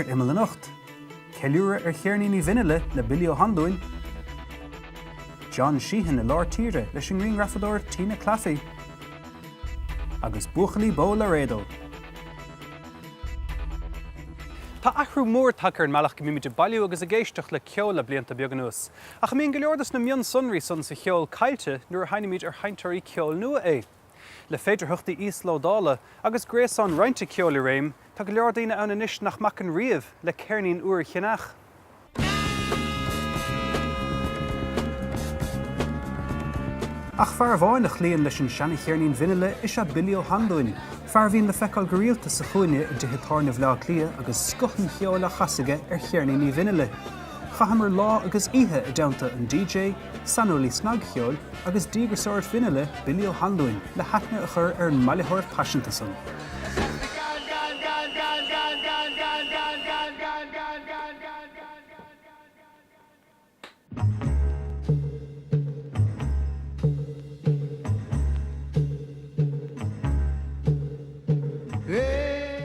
Imeall an Ucht. Ceiliúra chearnaí ní vinile le Billy Handúin. John Sheehan le Lár Tíre leis an ring rafador Tina Claffey. Agus buachalí bó le rédó. Tá achrú mór takear an meallach go mimiide bailú agus a géisteach le ceol le blianta beag anuas. Ach míon go leordas na mion sunraí san sa cheol cailte nuair a hainimid ar hainteoirí ceol nua é. Le féidir thuchtaí íslódála agus gréasán rointe ceol i réim, tá go leor daoine ann inis nach mac an riamh le cearnaín uair cheannach. Ach fear bháin a chlíonn leis an seanna chearnaín vinile is a Billy Handúin. Fear bhíonn le feiceáil go rialta sa chuine i dtithe tarnamh lá clia agus scothn cheola chasaige ar chearnaí vinile. Chahamar lá agus ihe a deanta an DJ, sanolí snag cheol agus dígusáir vinile Billy Handúin le haithne a chur ar an mailethir passionanta san.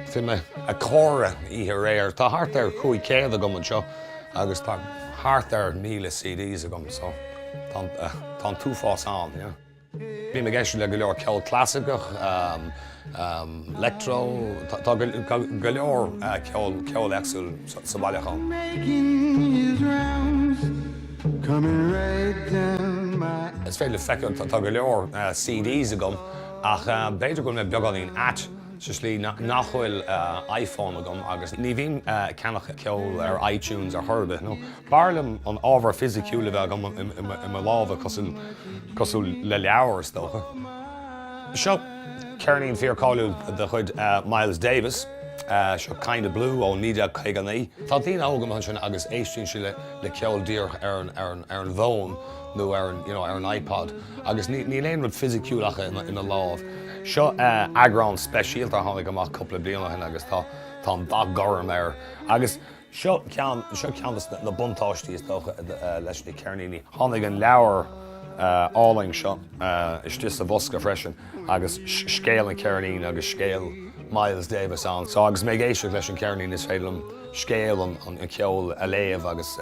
Finna a córa ihe réir. Tá hart ar chuaigh céad a gom anseo, agus tá hart ar 1000 CDs a gom, so tá túfás an, yeah. Bhí me géisiú le go leor ceol clásicach, electro, tá go leor ceol éagsúil sa bailachán. Is féile feiceann tá go leor CDs a gom, ach beidir go me beagán at just lí nachhfuil iPhone a gom agus ní bhíon ceannach ceol ar iTunes ar thurbe. No? Barlam an ábhar fisiciúla bheith gom i lábha cosú le leabhar stocha. Seo cearnaín fíorcáiliú de chuid Miles Davis, seo Kind of Blue ó Nídia Caiganí. Tá tíon ágam an sin agus éistíonn si le ceol díoch ar an bhón nó ar an iPod. Agus ní léon rud fisiciúlacha ina lábh. Seo agrán speisialta a tháinig amach coppla bliana hin agus tá an dag gorm ar. Agus seo cean na buntáistí is tócha leis na cearnaí. Tháinig an leabhar áling seo is a bhosca freisin agus scéal an cearnaí agus scéal Miles Davis an. So agus mé géisteach leis an cearnaí is féidir scéal an ceol a léamh agus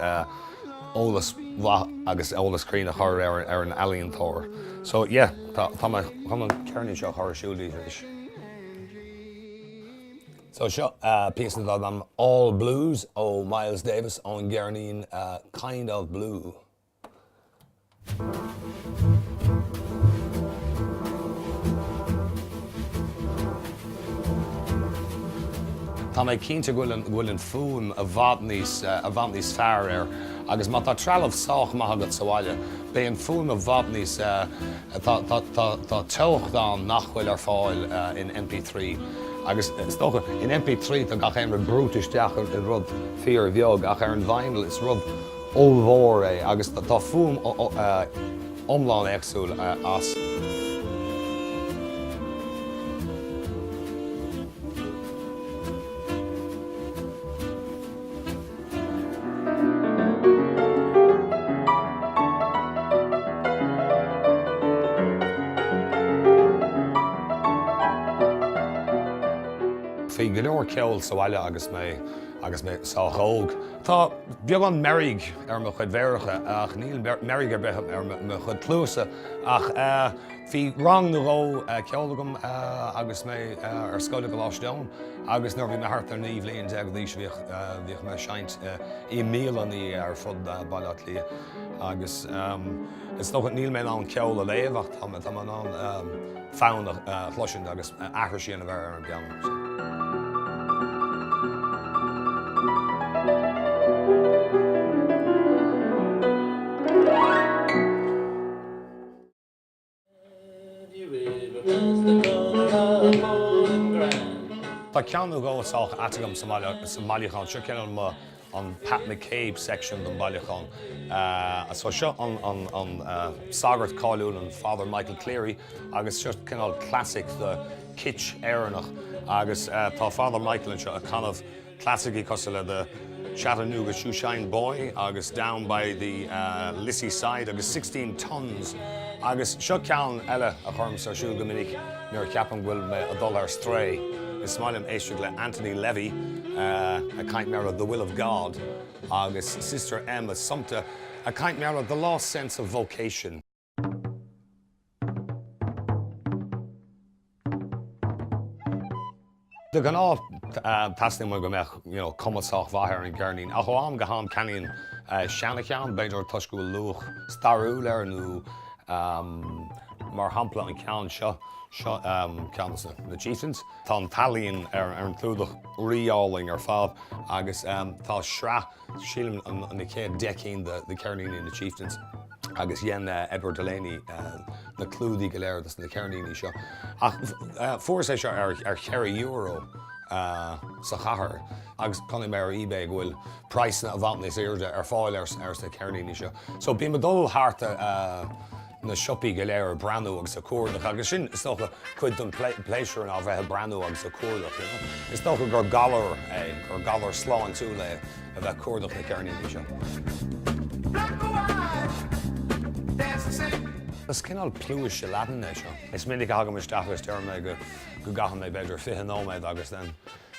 ólas agus ólas crína chur ar an alien tóir. So yeah, tá an cearnaí seo chur siúlí is. So seo piece of am All Blues ó Miles Davis ón cearnaín Kind of Blue. Tá mé cínte bhfuil an fún a bhaid níos fearr ar, agus má tá trealamh sách maith agat sa bhaile, bé an fún a bhaid níos tá teochtán nachhfuil ar fáil in MP3. Agus stocha in MP3 tá gach éimre brútisteach i rud fíor bheog, ach ar an vinyl is rud ómhór é, agus tá fún omláin éagsúil as. Fí go leor ceol sa bhaile agus mé sa chóg. Tá beag an merig ar mo chud bhéiricha ach níl merig ar bheith ar mo chud tlúsa ach hí rang na ró ceolagam agus mé ar scoile go láisteáin agus nuair bhí me hart ar níomh líon ag dhís bhíoh me seint Imeall aní ar fud bailach lia agus is tócha níl mé an ceol a léamh ach tá an fáin chluisiint agus achar sin a bheith ar an beann. Tá ceanú gáach atagam sa Bailachán, seo ceann an Pat McCabe section don Bailachán. So seo an sagart cáiliúil an Father Michael Cleary, agus seo cinál classic the kitsch éireannach, agus tá Father Michael an seo a kind of classic cos le the Chattanooga Shoeshine Boy, agus down by the Lissy side, agus 16 tons. Agus seo ceann eile a chum sa siúil go minic nuair ceapan bhfuil me a dul ar stray. is smáilm éisteach le Anthony Levy, a caint meall The Will of God, agus Sister Emma Sumta, a caint meall The Lost Sense of Vocation. De gan á tasnim go meach cumasach bhathir an gcearnaín. A chuám go ham caníonn seanachán, beidir tuisciúil luach starú leir nó mar hampla an ceann seo ceannas na Chieftains. Tá an talíonn ar an clúdach riáling ar fád agus tá sra sílim an chéad decín de cearnaín na Chieftains. Agus dhéan Edward Delaney na clúdaí go léir na cearnaíní seo. Fuair sé seo ar €100 sa chathair, agus chunig mé ar eBay bhfuil praisna a bhaintnis airde ar fáil ar sa cearnaíní seo. So bí me dul háarta na siopaí go léir breanú agus a cuardach, agus sin is tócha chuid don pléisiúr ná bheith breanú agus a cuardach. Is tócha gur galar sláán tú le a bheith cuardach na cearnaíní seo. Is cinál plúis se lean é seo. Is minic agam isteachas dearmé go gahan mé beidir 5 nóméid agus den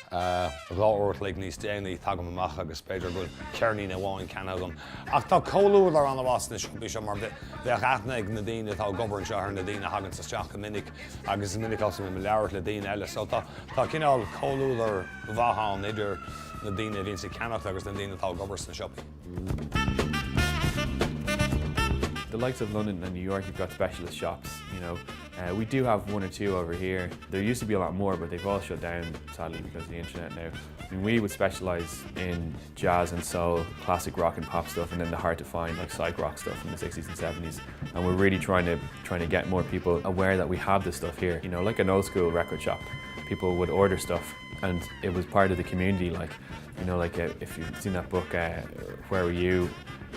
láirt le níos déanaí tagam amach agus beidir go cearnaí na bháin ceanagam. Ach tá comhlúil ar an bhas na siúpaí seo mar bheith aithneag na daine tá gobarn seo ar na daine hagann sa teach go minic agus minic as mé leabhart le daine eile. So tá cinál comhlúil ar bhathán idir na daine bhíonn sa ceannacht agus na daine tá gobar na siúpaí. The likes of London and New York, you've got specialist shops, we do have 1 or 2 over here. There used to be a lot more, but they've all shut down, sadly, because of the internet now. I mean, we would specialise in jazz and soul, classic rock and pop stuff, and then the hard to find, like psych rock stuff from the 60s and 70s. And we're really trying to get more people aware that we have this stuff here. Like an old school record shop, people would order stuff, and it was part of the community. If you've seen that book, Where Were You?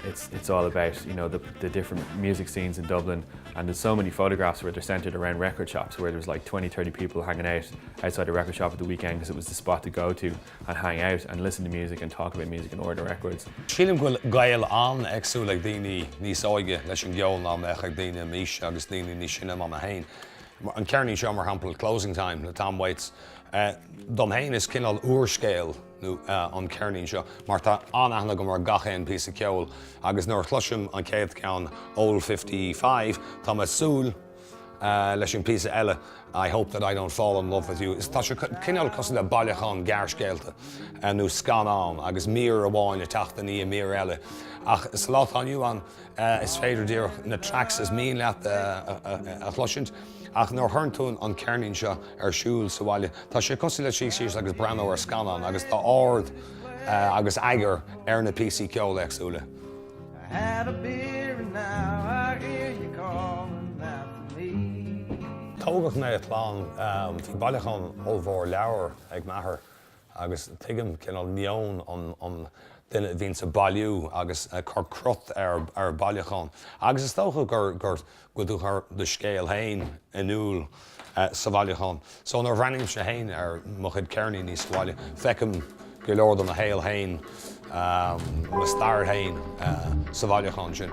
It's all about the different music scenes in Dublin, and there's so many photographs where they're centred around record shops where there's like 20-30 people hanging out outside a record shop at the weekend because it was the spot to go to and hang out and listen to music and talk about music and order records. Sílim go gael an exú le daoine níos áige leis an gceol ná meach ag daoine míis agus daoine ní sinna má hain. An cearnaí seo mar hampel Closing Time na Tom Waits. Dom hain is cinál uorscéal an cearnaí seo, mar tá anaithna go mar gachéan pí a ceol agus nuair chluisim an céad ceann Old 55, tá me súil leis an pí eile, I hope that I don't fall in love with you. Tá se cinál cosú le bailachán gearcéalta nó scanán agus mír a bháin a teachta ní a mír eile. Ach is lá aniu an is féidir dír na tracks is mín leat a chluisint. Ach nóir thurntún an cearnaín seo ar siúil sa bhaile. Tá sé cosú le síos agus breanó ar scanán agus tá ard agus aigear ar na PC ceol éagsúla. I had a beer and now I hear you calling out for me. Tógach mé a tlán bhí bailachán ómhór leabhar ag maithair agus tuigim cinál meown an duine bhíonn sa bailiú agus chu crut ar bailachán. Agus is tócha gur go dtí de scéal hain inúil sa bailachán. So nar bhreanim sé hain ar mo chuid cearnaí níos bhaile, feicim go leor don na héal hain, na stair hain sa bailachán sin.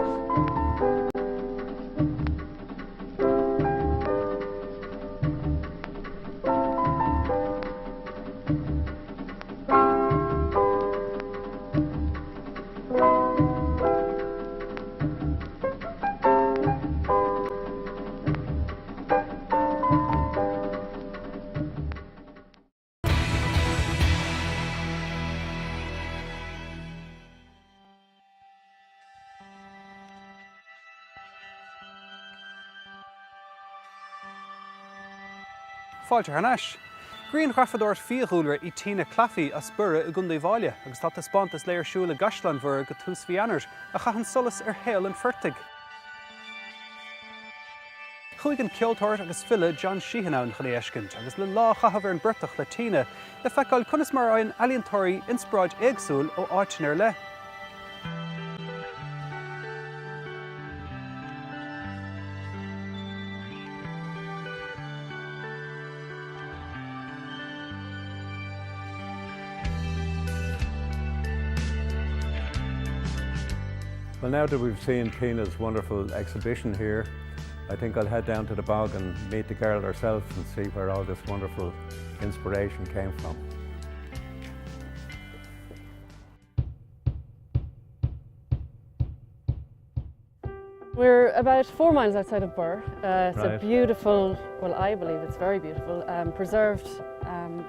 Fáilte Harnáis. Gríon chafadóir fiachúlra I tína clafií a spura I gunda bhaile, agus tá spántas léir siúla gaslan bhur go tús fianair a chahan solas ar héal an fertig. Chuig an ceoltóir agus fille John Sheehanán chuléiscint, agus le lá chahabhar an burtach le tína, le feiceáil conas mar an alíontóirí inspráid éagsúil ó áitinéir le. Well, now that we've seen Tina's wonderful exhibition here, I think I'll head down to the bog and meet the girl herself and see where all this wonderful inspiration came from. We're about 4 miles outside of Birr. It's a Right. beautiful, well I believe it's very beautiful, preserved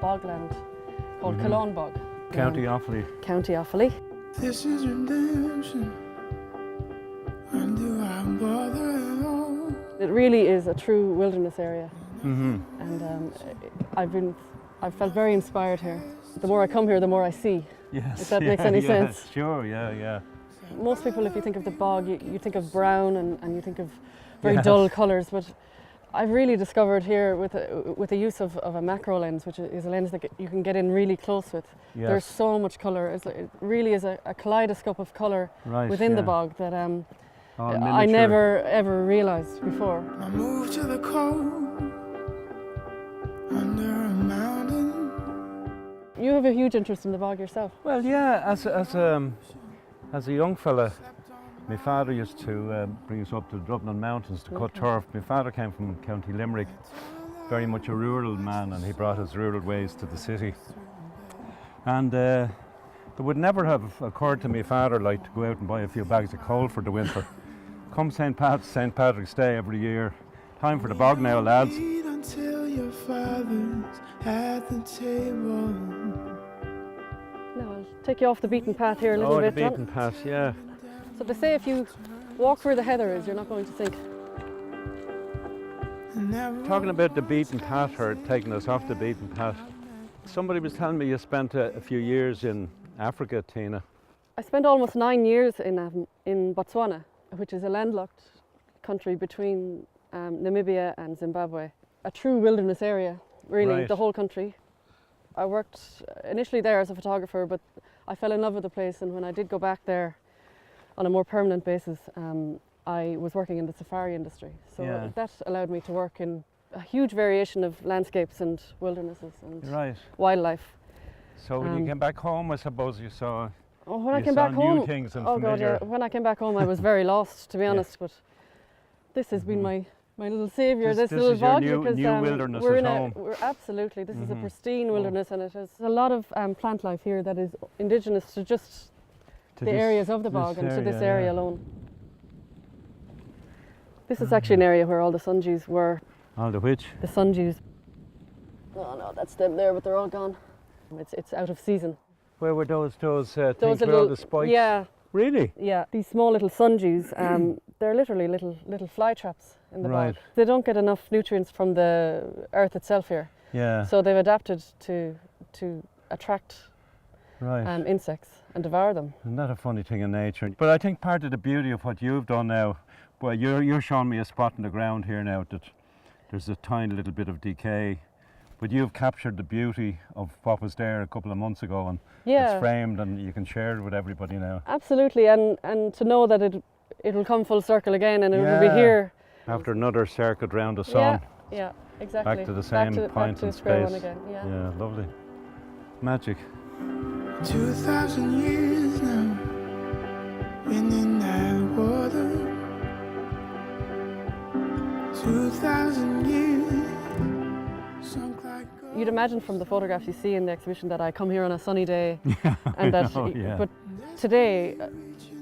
bogland called Cologne Bog. County Offaly. County Offaly. This is redemption. When do I bother at all? It really is a true wilderness area, Mm-hmm. and I've felt very inspired here. The more I come here, the more I see. Yes. If that makes any sense. Sure, yeah. Most people, if you think of the bog, you think of brown and you think of very Yes. dull colours, but I've really discovered here with the use of a macro lens, which is a lens that you can get in really close with. Yes. There's so much colour. It really is a kaleidoscope of colour Right, within the yeah. bog that All I miniature. never ever realised before. I moved to the cold under a mountain. You have a huge interest in the bog yourself. Well, yeah, as a young fella, my father used to bring us up to the Dublin Mountains to cut turf. My father came from County Limerick, very much a rural man, and he brought his rural ways to the city. And it would never have occurred to my father like to go out and buy a few bags of coal for the winter. Come St. Patrick's Day every year. Time for the bog now, lads. Eat until your father's at the table. Now I'll take you off the beaten path here a little Oh, the bit, John. beaten path, yeah. So they say if you walk where the heather is, you're not going to sink. Never Talking about the beaten path, or taking us off the beaten path. Somebody was telling me you spent a few years in Africa, Tina. I spent almost 9 years in Botswana, which is a landlocked country between Namibia and Zimbabwe. A true wilderness area, really, Right. the whole country. I worked initially there as a photographer, but I fell in love with the place, and when I did go back there on a more permanent basis, I was working in the safari industry. So Yeah. that allowed me to work in a huge variation of landscapes and wildernesses and Right. wildlife. So when you came back home, I suppose you saw. Oh, when I You came saw back new home, things and oh god, familiar- yeah. When I came back home, I was very lost, to be honest. But this has been my little saviour, This- this this little is your bog, new- because new wilderness we're at in home. we're absolutely. This is a pristine wilderness, and it has a lot of plant life here that is indigenous to just to the this- areas of the this bog and to this area, area yeah. alone. This is actually an area where all the sundews were. All the which? The sundews. Oh no, that's them there, but they're all gone. It's out of season. Where were those things Those with all the spikes? yeah. Really? Yeah, these small little sundews, they're literally little fly traps in the Right. bog. They don't get enough nutrients from the earth itself here, Yeah. so they've adapted to attract Right. insects and devour them. Isn't that a funny thing in nature? But I think part of the beauty of what you've done now, well, you're showing me a spot in the ground here now that there's a tiny little bit of decay, but you've captured the beauty of what was there a couple of months ago, and Yeah. it's framed and you can share it with everybody now. Absolutely, and to know that it will come full circle again, and it will be Yeah. here. After another circuit round the sun, Yeah, exactly. back to the same back point to in square space. one again. Yeah. Yeah, lovely. Magic. 2,000 years now. Been in that water. 2,000 years. Sunk like gold. You'd imagine from the photographs you see in the exhibition that I come here on a sunny day, and that. know, yeah. But today,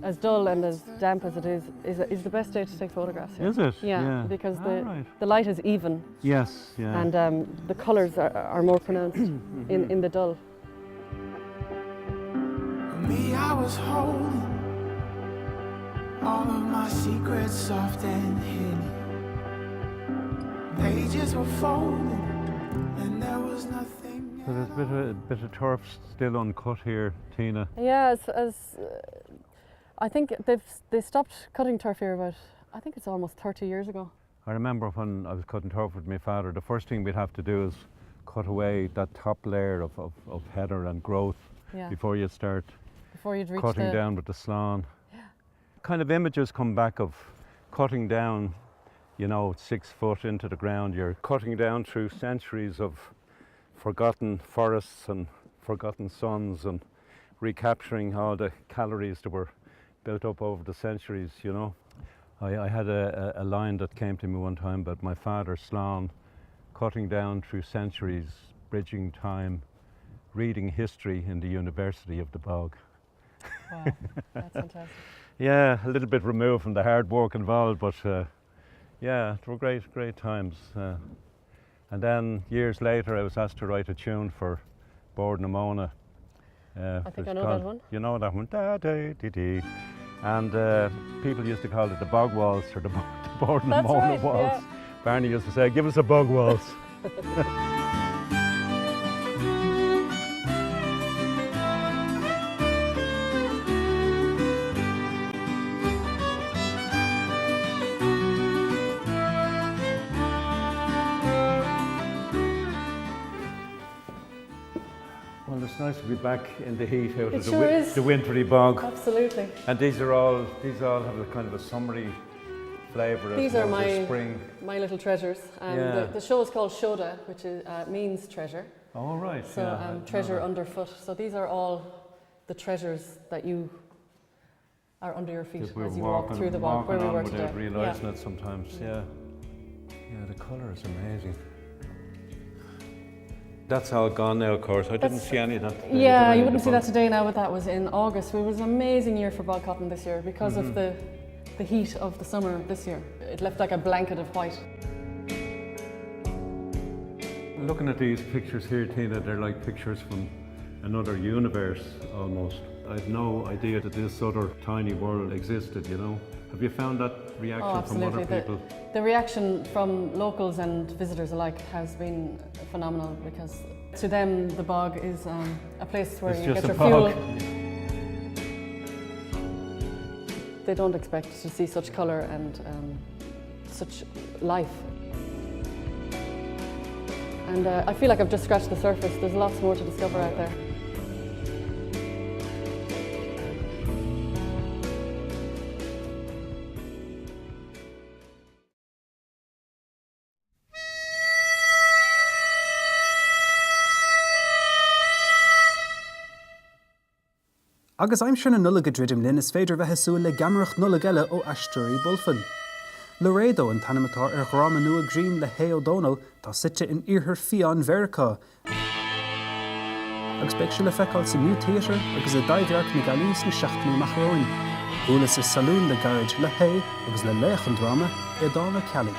as dull and as damp as it is the best day to take photographs here. Is it? Yeah, because All right. the light is even, Yes, yeah. and the colours are more pronounced in the dull. Me, I was holding all of my secrets soft and hidden. Pages were folded, and there was nothing. So there's a bit of turf still uncut here, Tina. Yeah, I think they stopped cutting turf here about, I think it's almost 30 years ago. I remember when I was cutting turf with my father, the first thing we'd have to do is cut away that top layer of heather and growth Yeah. before you start Before you'd reach cutting the down with the slan. Kind of images come back of cutting down, 6 foot into the ground. You're cutting down through centuries of forgotten forests and forgotten suns and recapturing all the calories that were built up over the centuries, I had a line that came to me one time about my father Slán cutting down through centuries, bridging time, reading history in the University of the Bog. Wow, that's fantastic. Yeah, a little bit removed from the hard work involved, but yeah, it were great times. And then years later, I was asked to write a tune for Bord na Móna. I think I know that one. You know that one? Da, da, dee, dee. And people used to call it the bog waltz or the Bord na That's Móna right, waltz. yeah. Barney used to say, give us a bog waltz. Well, it's nice to be back in the heat out of sure is. the wintry bog. Absolutely. And these all have a kind of a summery flavour. These are spring. my little treasures. Yeah. The show is called Shoda, which is, means treasure. Oh, right. So treasure underfoot. So these are all the treasures that you are under your feet as you walk through the bog where we were today. Without realising it sometimes, yeah. Yeah, the colour is amazing. That's all gone now, of course. I didn't see any of that today. Yeah, you wouldn't see that today now, but that was in August. It was an amazing year for bog hopping this year because of the heat of the summer this year. It left like a blanket of white. Looking at these pictures here, Tina, they're like pictures from another universe almost. I had no idea that this other tiny world existed, you know. Have you found that reaction from other people? The reaction from locals and visitors alike has been phenomenal because to them the bog is a place where you get your fuel. They don't expect to see such colour and such life. And I feel like I've just scratched the surface. There's lots more to discover out there. Agus I'm sin nula go dridim linn is féidir bheith súil le gamarach nula geile ó Aisteoirí Bulfin. Laredo an tanimatá ar gráma nua Green le Hay O'Donnell tá site in Iarthar Fián Vercha. Agus beic se le feiceáil sa New Theatre agus a daidhearc na galís na seachtaí Machróin. Bhualas is salún le garage le Hay agus le leichan drama i dána Cali.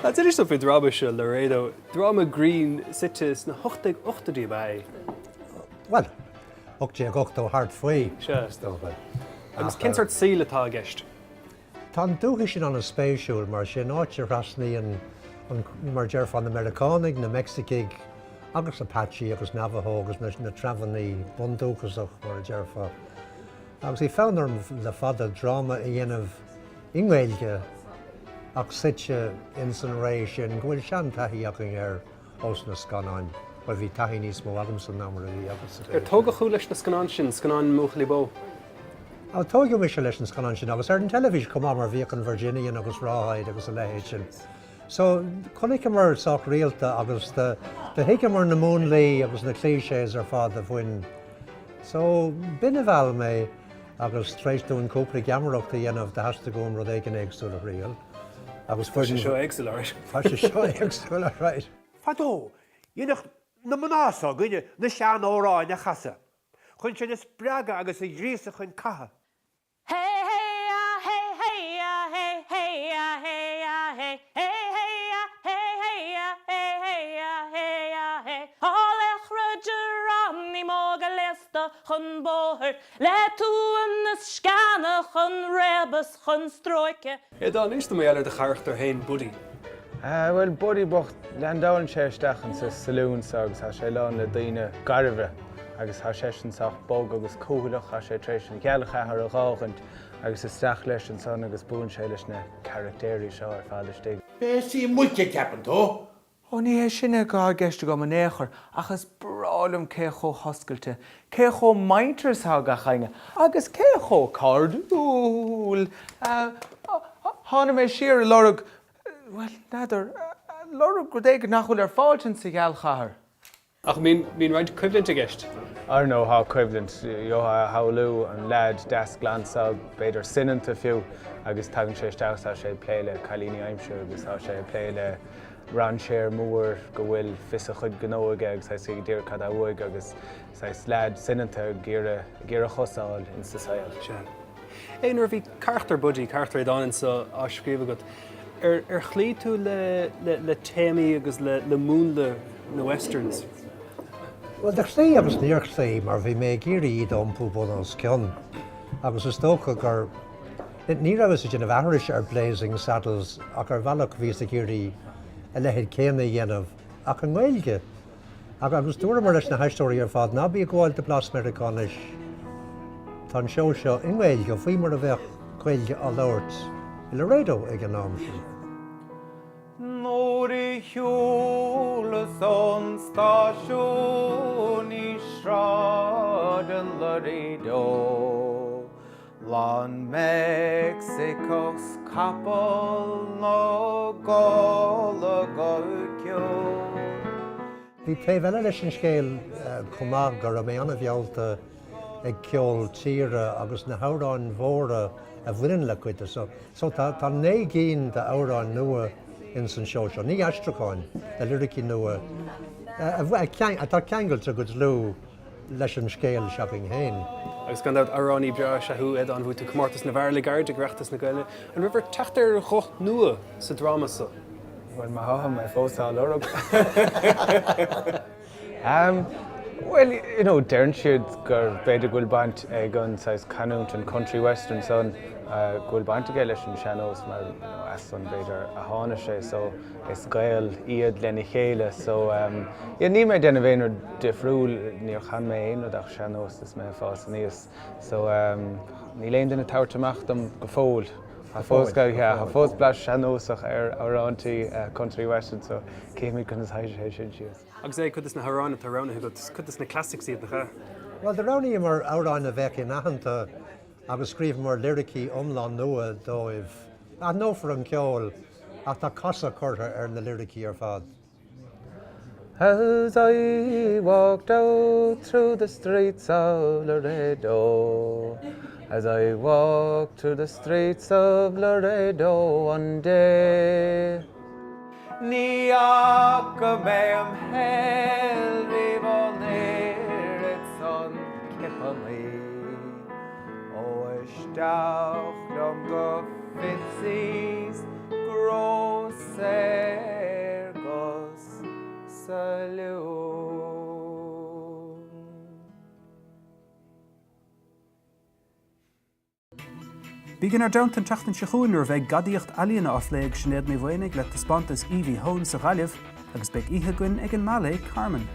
That's it. Stuff drama se Laredo. Drama Green sites na 88 bei. Well, ook je gocht o hard free. Sure. Agus kinsart síle tá gist. Tá dúcha sin an a spéisiúil mar sin áitir rasnaí an mar dear fan Americanig na Mexicig agus Apache agus Navajo agus na Travanaí bundúchasach mar dear fa. Agus I found le fada drama I dhéanamh Imeall ach sitse incineration gohfuil sean taithí ach os na scanáin. Well, bhí taithí níos mó agam san námara í agus. Tóga chú leis na scanán sin, scanán Múchlibó. Tóga mis leis an scanán sin agus ar an televis com mar bhí an Virginia agus Ráid agus a lehéid sin. So chunig mar soach rialta agus de hiice mar na múnlaí agus na clichés ar fád a bhain. So binne bhil mé agus tréisúin cúpla gamarachta dhéanamh de heasta gom rud éigen éagsúil a rial. Agus fuidir seo éagsúil áit. Fuidir seo éagsúil áit. Fadó, dhéanach na mnása gine na sean óráin na chasa. Chun sin is braga agus I drísa chun catha. Chun bóthir, le túan na scanna chun rebus chun stróice. Dá níos do méile de charachtar hain budí. Well, budí bocht leandáin sé stachan sa saloon agus ha sé lán le daoine garbh agus ha sé sin sach bog agus cúlach ha sé trééis an gealacha ar a gáchant agus is stach leis an son agus bún sé leis na charactéirí seo ar fáidir. Bésí muite ceapan tó? Ó ní é sinna gá geiste go an éair achas brálam cé cho hoscailte, cé cho maintars thá ga chaine, agus cé cho cardúil. Hána mé siar lorug, well, nadidir, lorug go dé go nachhfuil fáiltin sa geall chahar. Ach mín roiint equivalent a gist. Ar nó há equivalent, haú an lad das glansá beidir sinanta fiú agus tagann sé isteach tá sé pléile chalíní aimimseú agus tá sé pléile ranséir mór go bhfuil fis a chud gnóige agus sé ddír cad uig agus lad sinanta ggéire chosáil in sasáil. Éonar bhí cartar budí cartar dáin sa áscríomh go. Chlí tú le téimi agus le múnla na westerns. Well, der sé agus níor sé mar bhí mé géirí iad ompú bunas ceann. Agus is tócha gur ní agus sin bhhairis ar Blazing Saddles ach ar bhealach bhí a géirí a lehéad céanna dhéanamh ach an ghilge. Agus dúra mar leis na heistóí ar fád ná bí gháil de blas Americanis tá an seo seo in ghilge go faoi mar a bheith ghilge á labhairt i le réadó ag an nám sin. Nóri húlas an stáisiún í sráid an Laredo, Lan Mexicos capal nó gála gáiciú. Bhí té bheile leis an scéal chumá gur a mé anna bhealta ag ceol tíre agus na hárán mhóra a bhfuin le cuite. So tá né cín de árán nua in san seo seo. Ní eisteáin de lyricí nua. Tá ceangailte go lú leis an scéal seaping hain. Agus gan dat arání bra seú ed an bhú tú cumartas na bhar le gard a greachtas na gaile. An ribhar teachtar chocht nua sa drámasa. Well, má haha mé fósáil org. Well, dearn siad gur beidir gúil baint ag an canúnt an country western son gúil baint aige leis an seanós mar as an beidir a tháina sé, so is gael iad lena chéile. So ní mé denna bhéanaar difriúil níor chan mé éonach seanós is mé fás níos. So ní léon duna táirteach dom go fóil. Ha fós blas seanósach ar árántaí country western, so céimí chun is haidir sin sios. Agus é chud is na Harrána Tarrána chud is na classics iad nach. Well, the Rownie mar árán a bheith in nachanta agus scríomh mar lyricí omlán nua dóibh. A nó for an ceol ach tá casa chuirtha ar na lyricí ar fad. As I walked out through the streets of Laredo, as I walked through the streets of Laredo one day, Ní ach go mé am hell ribh neir it son cippa mí, ó isteach lom go fitsis grós gos saloon. Bígan ar dauntan teachtain seachúinúir bheith gadíocht alíonna áfléig snéad mé bhhainnig le taspántas Evie Hone sa ghaileh agus beidh ihe goin ag an mála Carmen.